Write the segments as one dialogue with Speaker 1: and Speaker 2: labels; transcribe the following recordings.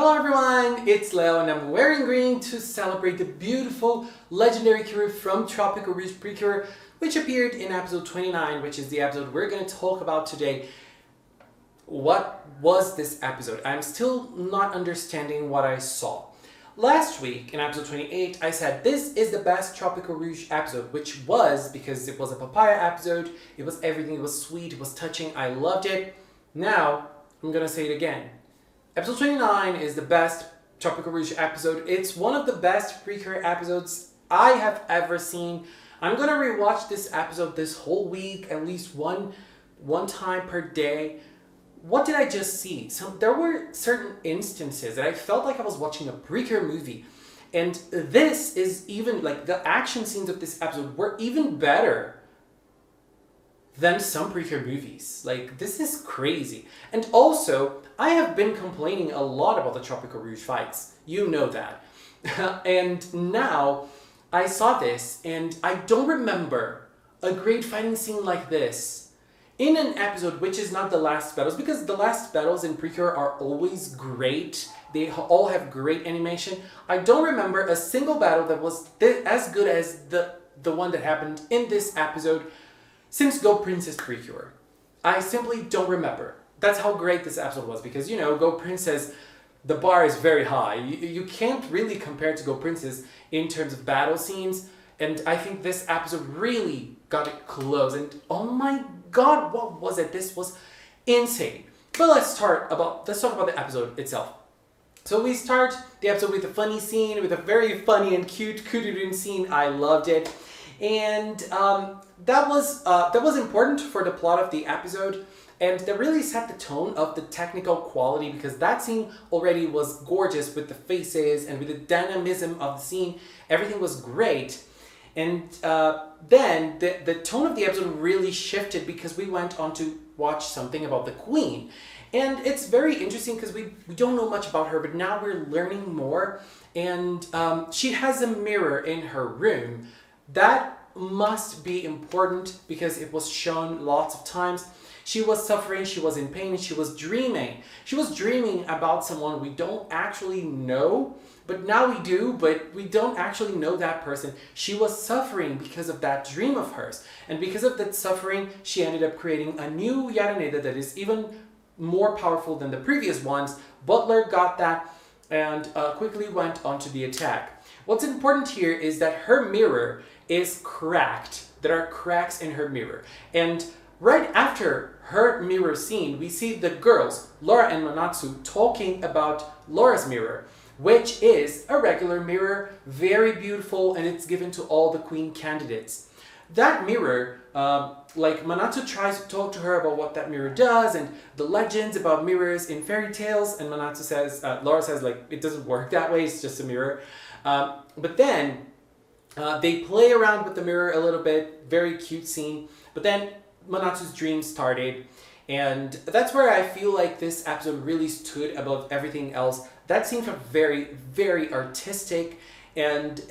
Speaker 1: Hello everyone, it's Leo and I'm wearing green to celebrate the beautiful legendary cure from Tropical-Rouge Precure, which appeared in episode 29, which is the episode we're going to talk about today. What was this episode? I'm still not understanding what I saw. Last week in episode 28, I said this is the best Tropical-Rouge episode, which was because it was a papaya episode, it was everything, it was sweet, it was touching, I loved it. Now, I'm going to say it again. Episode 29 is the best Tropical-Rouge episode. It's one of the best Precure episodes I have ever seen. I'm going to rewatch this episode this whole week, at least one time per day. What did I just see? There were certain instances that I felt like I was watching a Precure movie. And this is even, like, the action scenes of this episode were even better than some Precure movies. Like, this is crazy. And also, I have been complaining a lot about the Tropical-Rouge fights. You know that. And now, I saw this, and I don't remember a great fighting scene like this in an episode which is not the last battles, because the last battles in Precure are always great. They all have great animation. I don't remember a single battle that was as good as the one that happened in this episode since Go Princess Precure. I simply don't remember. That's how great this episode was, because, you know, Go Princess, the bar is very high. You can't really compare to Go Princess in terms of battle scenes, and I think this episode really got it close, and oh my god, what was it? This was insane. But let's talk about the episode itself. So we start the episode with a funny scene, with a very funny and cute Kudurin scene. I loved it. And that was important for the plot of the episode, and that really set the tone of the technical quality, because that scene already was gorgeous with the faces and with the dynamism of the scene. Everything was great. And then the tone of the episode really shifted because we went on to watch something about the Queen. And it's very interesting because we don't know much about her, but now we're learning more. And she has a mirror in her room. That must be important because it was shown lots of times. She was suffering, she was in pain, she was dreaming. She was dreaming about someone we don't actually know, but now we do, but we don't actually know that person. She was suffering because of that dream of hers. And because of that suffering, she ended up creating a new Yaraneda that is even more powerful than the previous ones. Butler got that and quickly went on to the attack. What's important here is that her mirror is cracked. There are cracks in her mirror. And right after her mirror scene, we see the girls, Laura and Manatsu, talking about Laura's mirror, which is a regular mirror, very beautiful, and it's given to all the queen candidates. That mirror, like, Manatsu tries to talk to her about what that mirror does and the legends about mirrors in fairy tales, and Manatsu says, Laura says, like, it doesn't work that way, it's just a mirror. But then they play around with the mirror a little bit, very cute scene, but then Manatsu's dream started, and that's where I feel like this episode really stood above everything else. That scene felt very, very artistic, and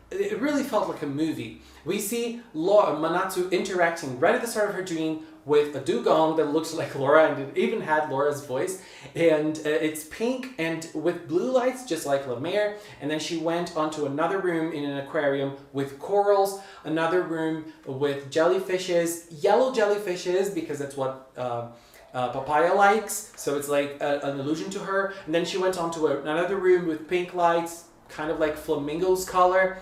Speaker 1: it really felt like a movie. We see Manatsu interacting right at the start of her dream with a dugong that looks like Laura, and it even had Laura's voice, and it's pink and with blue lights, just like La Mer. And then she went onto another room in an aquarium with corals, another room with jellyfishes, yellow jellyfishes, because that's what Papaya likes, so it's like an allusion to her. And then she went on to another room with pink lights, kind of like flamingo's color.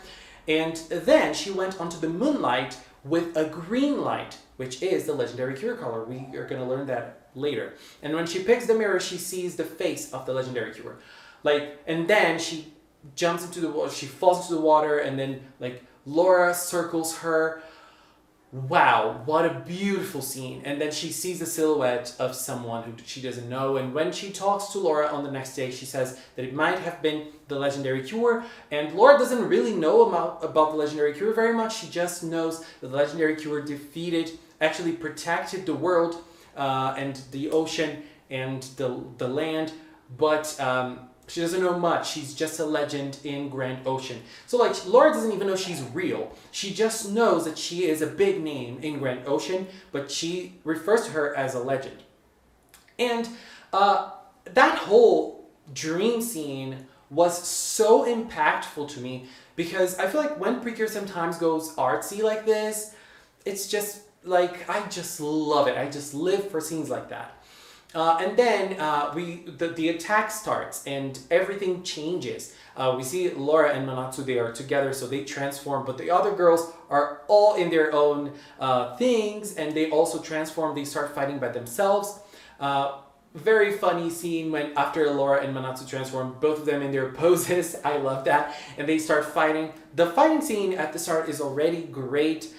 Speaker 1: And then she went onto the moonlight with a green light, which is the legendary cure color. We are going to learn that later. And when she picks the mirror, she sees the face of the legendary cure. Like, and then she jumps into the water, she falls into the water, and then, like, Laura circles her. Wow, what a beautiful scene. And then she sees the silhouette of someone who she doesn't know, and when she talks to Laura on the next day, she says that it might have been the legendary cure. And Laura doesn't really know about the legendary cure very much. She just knows that the legendary cure actually protected the world and the ocean and the land, but she doesn't know much. She's just a legend in Grand Ocean. So, like, Laura doesn't even know she's real. She just knows that she is a big name in Grand Ocean, but she refers to her as a legend. And that whole dream scene was so impactful to me because I feel like when Precure sometimes goes artsy like this, it's just like, I just love it. I just live for scenes like that. And then the attack starts and everything changes. We see Laura and Manatsu, they are together, so they transform, but the other girls are all in their own things, and they also transform. They start fighting by themselves. Very funny scene when after Laura and Manatsu transform, both of them in their poses. I love that. And they start fighting. The fighting scene at the start is already great,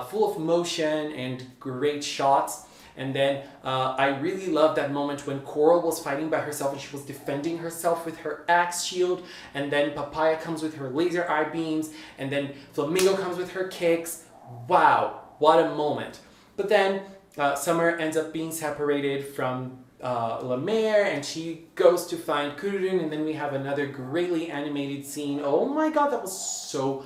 Speaker 1: full of motion and great shots. And then I really love that moment when Coral was fighting by herself and she was defending herself with her axe shield. And then Papaya comes with her laser eye beams. And then Flamingo comes with her kicks. Wow, what a moment. But then Summer ends up being separated from La Mer, and she goes to find Kururun, and then we have another greatly animated scene. Oh my god, that was so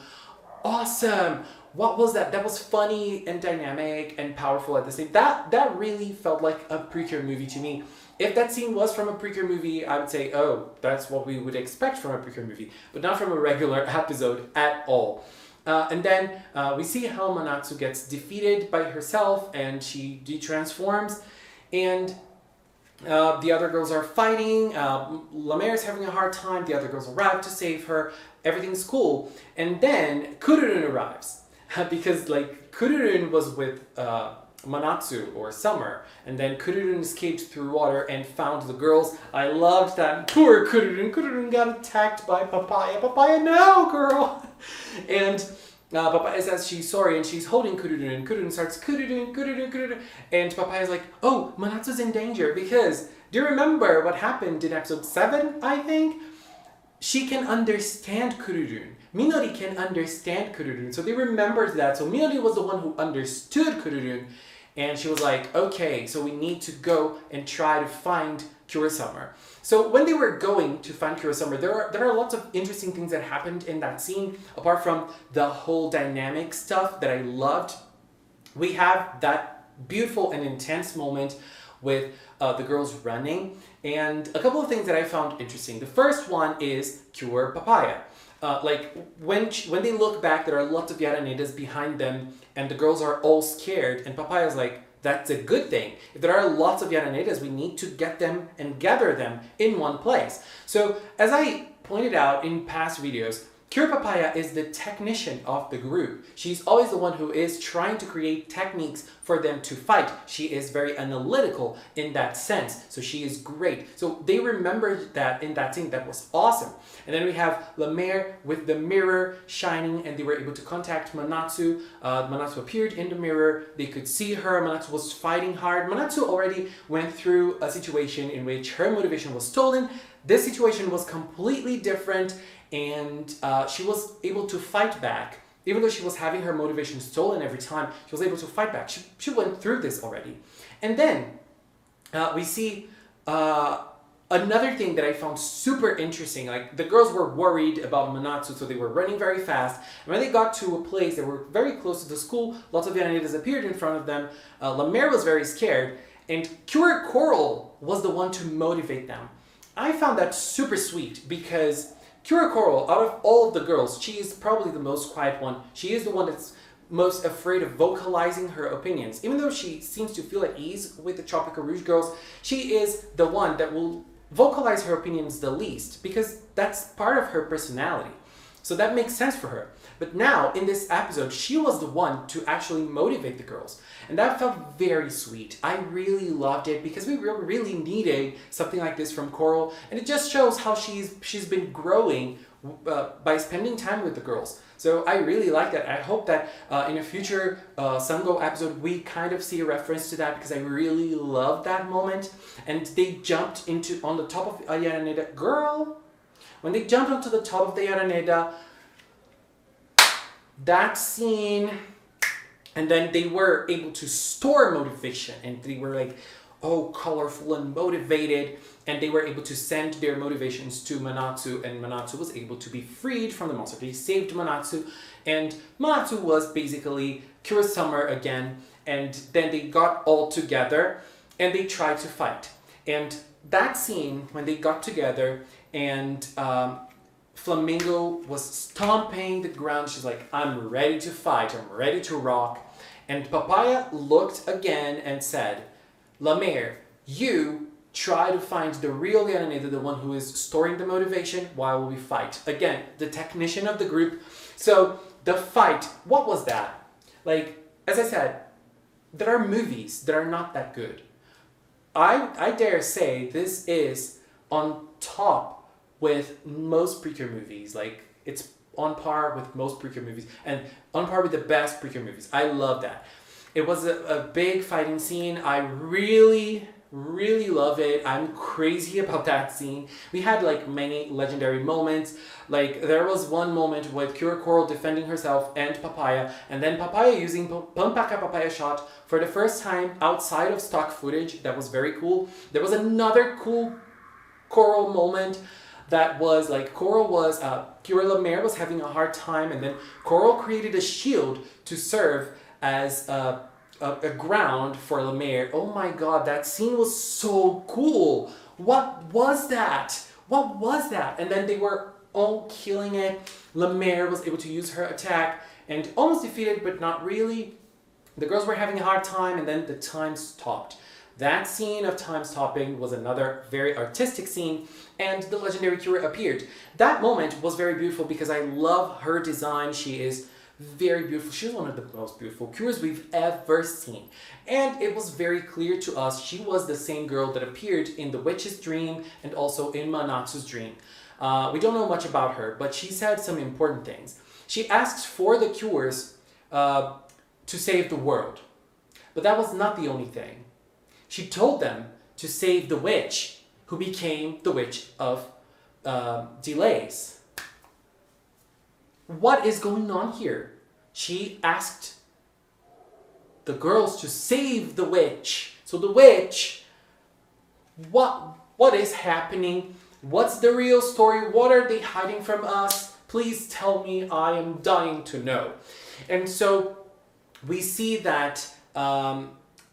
Speaker 1: awesome. What was that? That was funny and dynamic and powerful at the same time. That really felt like a Precure movie to me. If that scene was from a Precure movie, I would say, oh, that's what we would expect from a Precure movie, but not from a regular episode at all. And then we see how Manatsu gets defeated by herself and she de-transforms, and the other girls are fighting. La Mer is having a hard time. The other girls arrive to save her. Everything's cool. And then Kururun arrives. Because like Kururun was with Manatsu or Summer. And then Kururun escaped through water and found the girls. I loved that. Poor Kururun. Kururun got attacked by Papaya. Papaya, no, girl! And Papaya says she's sorry and she's holding Kururun, and Kururun starts Kururun, and Papaya's like, oh, Manatsu's in danger because do you remember what happened in episode 7, I think? She can understand Kururun. Minori can understand Kururun, so they remembered that. So Minori was the one who understood Kururun, and she was like, okay, so we need to go and try to find Kuro-Summer. So when they were going to find Kuro-Summer, there are lots of interesting things that happened in that scene. Apart from the whole dynamic stuff that I loved, we have that beautiful and intense moment with the girls running, and a couple of things that I found interesting. The first one is Cure Papaya. Like when they look back, there are lots of Yaranedas behind them, and the girls are all scared, and Papaya's like, that's a good thing. If there are lots of Yaranedas, we need to get them and gather them in one place. So as I pointed out in past videos, Cure Papaya is the technician of the group. She's always the one who is trying to create techniques for them to fight. She is very analytical in that sense, so she is great. So they remembered that in that scene. That was awesome. And then we have La Mer with the mirror shining, and they were able to contact Manatsu. Manatsu appeared in the mirror. They could see her. Manatsu was fighting hard. Manatsu already went through a situation in which her motivation was stolen. This situation was completely different, and she was able to fight back. Even though she was having her motivation stolen every time, she was able to fight back. She went through this already. And then we see another thing that I found super interesting. Like, the girls were worried about Manatsu, so they were running very fast. And when they got to a place that were very close to the school, lots of Yaranedas appeared in front of them. La Mer was very scared, and Cure Coral was the one to motivate them. I found that super sweet because Cure Coral, out of all of the girls, she is probably the most quiet one. She is the one that's most afraid of vocalizing her opinions. Even though she seems to feel at ease with the Tropical-Rouge girls, she is the one that will vocalize her opinions the least because that's part of her personality. So that makes sense for her. But now, in this episode, she was the one to actually motivate the girls. And that felt very sweet. I really loved it because we really needed something like this from Coral. And it just shows how she's been growing by spending time with the girls. So I really like that. I hope that in a future Sungo episode, we kind of see a reference to that because I really love that moment. And they jumped on the top of a Yaraneda. Girl! When they jumped onto the top of the Yaraneda, that scene, and then they were able to store motivation, and they were like, oh, colorful and motivated, and they were able to send their motivations to Manatsu, and Manatsu was able to be freed from the monster. They saved Manatsu, and Manatsu was basically Kuro-Summer again, and then they got all together, and they tried to fight. And that scene, when they got together, and Flamingo was stomping the ground. She's like, I'm ready to fight, I'm ready to rock. And Papaya looked again and said, La Mer, you try to find the real Leonida, the one who is storing the motivation while we fight. Again, the technician of the group. So the fight, what was that? Like, as I said, there are movies that are not that good. I dare say this is on top with most Precure movies. Like, it's on par with most Precure movies and on par with the best Precure movies. I love that. It was a big fighting scene. I really love it. I'm crazy about that scene. We had like many legendary moments. Like there was one moment with Cure Coral defending herself and Papaya, and then Papaya using Pampaka Papaya shot for the first time outside of stock footage. That was very cool. There was another cool Coral moment that was like Coral was Cure La Mer was having a hard time, and then Coral created a shield to serve as a ground for La Mer. Oh my god, that scene was so cool. What was that? What was that? And then they were all killing it. La Mer was able to use her attack and almost defeated, but not really. The girls were having a hard time, and then the time stopped. That scene of time stopping was another very artistic scene, and the legendary Cure appeared. That moment was very beautiful because I love her design. She is very beautiful. She's one of the most beautiful Cures we've ever seen. And it was very clear to us she was the same girl that appeared in the witch's dream and also in Manatsu's dream. We don't know much about her, but she said some important things. She asked for the Cures to save the world. But that was not the only thing. She told them to save the witch, who became the witch of delays. What is going on here? She asked the girls to save the witch. So the witch, what is happening? What's the real story? What are they hiding from us? Please tell me, I am dying to know. And so we see that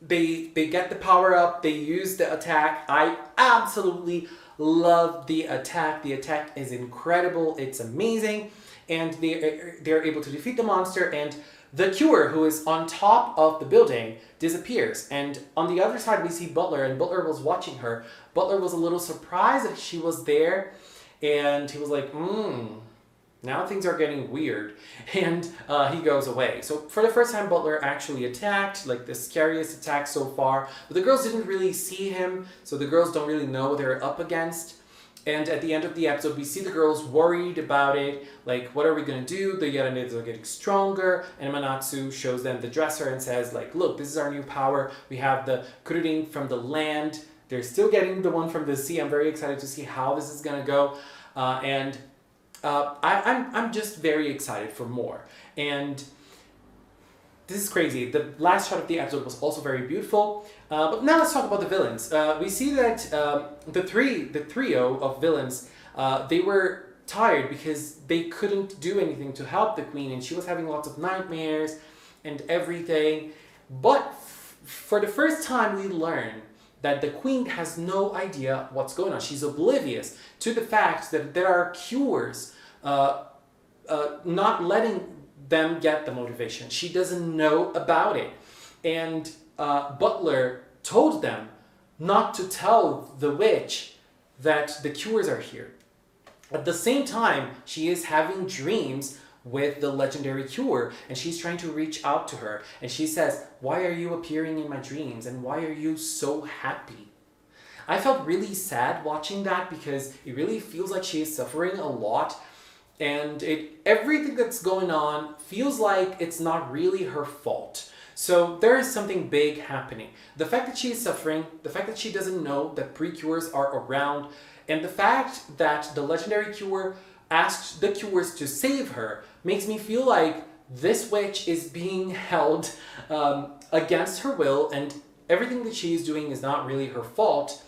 Speaker 1: they get the power up, they use the attack. I absolutely love the attack. The attack is incredible, it's amazing. And they're able to defeat the monster, and the Cure, who is on top of the building, disappears. And on the other side we see Butler, and Butler was watching her. Butler was a little surprised that she was there, and he was like, now things are getting weird. And he goes away. So for the first time, Butler actually attacked, like the scariest attack so far. But the girls didn't really see him, so the girls don't really know what they're up against. And at the end of the episode, we see the girls worried about it, like, what are we going to do? The Yaranids are getting stronger, and Manatsu shows them the dresser and says, like, look, this is our new power. We have the Kururin from the land. They're still getting the one from the sea. I'm very excited to see how this is going to go. I'm just very excited for more. And this is crazy. The last shot of the episode was also very beautiful. But now let's talk about the villains. We see that the trio of villains, they were tired because they couldn't do anything to help the queen, and she was having lots of nightmares and everything. But for the first time, we learn that the queen has no idea what's going on. She's oblivious to the fact that there are Cures not letting them get the motivation. She doesn't know about it. And Butler told them not to tell the witch that the Cures are here. At the same time, she is having dreams with the legendary Cure, and she's trying to reach out to her. And she says, why are you appearing in my dreams? And why are you so happy? I felt really sad watching that because it really feels like she is suffering a lot. And everything that's going on feels like it's not really her fault. So there is something big happening. The fact that she is suffering, the fact that she doesn't know that Precures are around, and the fact that the legendary Cure asked the Cures to save her makes me feel like this witch is being held against her will, and everything that she is doing is not really her fault.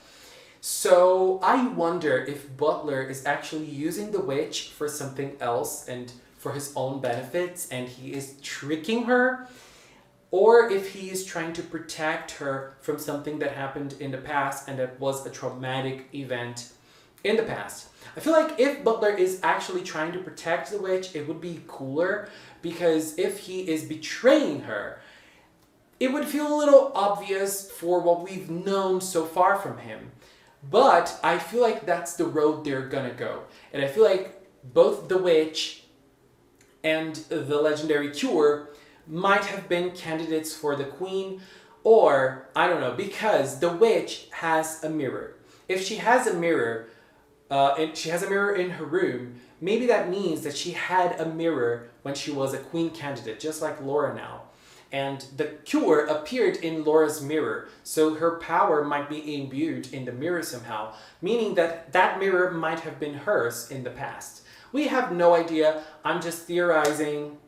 Speaker 1: So I wonder if Butler is actually using the witch for something else and for his own benefits, and he is tricking her, or if he is trying to protect her from something that happened in the past and that was a traumatic event. in the past. I feel like if Butler is actually trying to protect the witch, it would be cooler, because if he is betraying her, it would feel a little obvious for what we've known so far from him. But I feel like that's the road they're gonna go. And I feel like both the witch and the legendary cure might have been candidates for the queen, or I don't know, because the witch has a mirror. If she has a mirror, and she has a mirror in her room, maybe that means that she had a mirror when she was a queen candidate, just like Laura now. And the cure appeared in Laura's mirror, so her power might be imbued in the mirror somehow, meaning that that mirror might have been hers in the past. We have no idea, I'm just theorizing.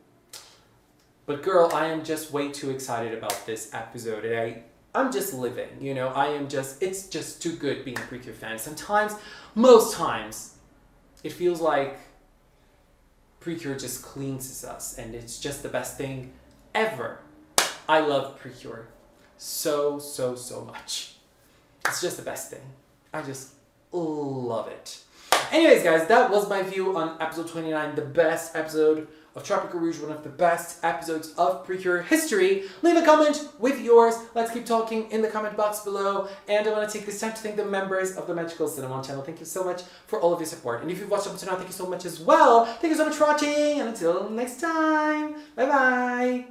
Speaker 1: But girl, I am just way too excited about this episode, and I'm just living, you know, it's just too good being a Precure fan. Sometimes, most times, it feels like Precure just cleanses us, and it's just the best thing ever. I love Precure so much. It's just the best thing. I just love it. Anyways, guys, that was my view on episode 29, the best episode of Tropical-Rouge, one of the best episodes of Precure history. Leave a comment with yours. Let's keep talking in the comment box below. And I want to take this time to thank the members of the Magical Cinnamon channel. Thank you so much for all of your support. And if you've watched up until now, thank you so much as well. Thank you so much for watching. And until next time, bye-bye.